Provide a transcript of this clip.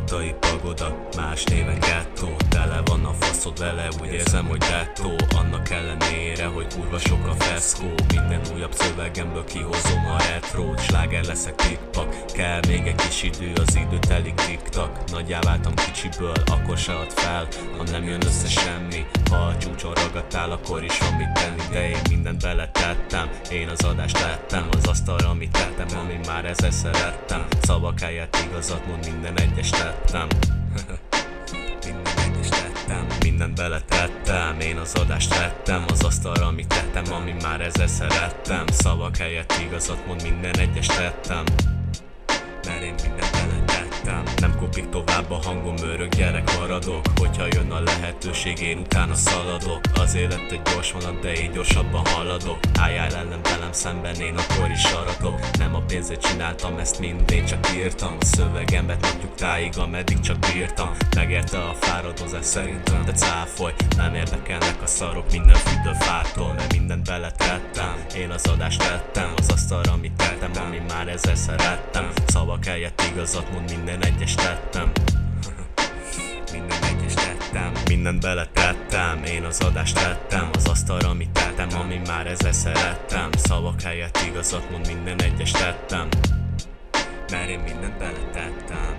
Utcai pagoda, más néven gettó. Tele van a faszod vele, úgy érzem, hogy dettó. Annak ellenére, hogy kurva sok a feszkó. Minden újabb szövegemből kihozom a retrót. Sláger leszek tikpak, kell még egy kis idő. Az idő telik tiktak. Nagyjá váltam kicsiből, akkor se ad fel, ha nem jön össze semmi. Ha a csúcson ragadtál, akkor is van mit tenni. De én mindent beletettem, én az adást lettem. Az asztalra, amit tettem, ami már ezer szerettem. Szavak helyett igazat mond, minden egyes tettem. Minden egyes tettem, mindent beletettem. Én az adást tettem, az asztalra, amit tettem, ami már ezer szerettem. Szavak helyett igazat mond, minden egyes tettem. Mert én mindent beletettem. Nem kopik tovább a hangom, örök gyerek maradok. Hogyha jön a lehetőség, én utána szaladok. Az élet egy gyors vonat, de én gyorsabban haladok. Álljál ellen velem szemben, én akkor is aratok. Nem a pénzért csináltam ezt mind, én csak írtam. A szövegemet napjuk táig, ameddig csak bírtam. Megérte a fáradozás szerintem, de cáfolj. Nem érdekelnek a szarok, minden függ a fától. Mert mindent beletettem, én az adást tettem. Az asztalra, amit tettem, ami már ezer szerettem. Szavak helyett igazat mond, minden egyes tettem. Minden egyes tettem, mindent beletettem. Én az adást tettem, az asztalra, amit tettem, ami már ezer szerettem. Szavak helyett igazat mond, minden egyes tettem. Mert én mindent beletettem.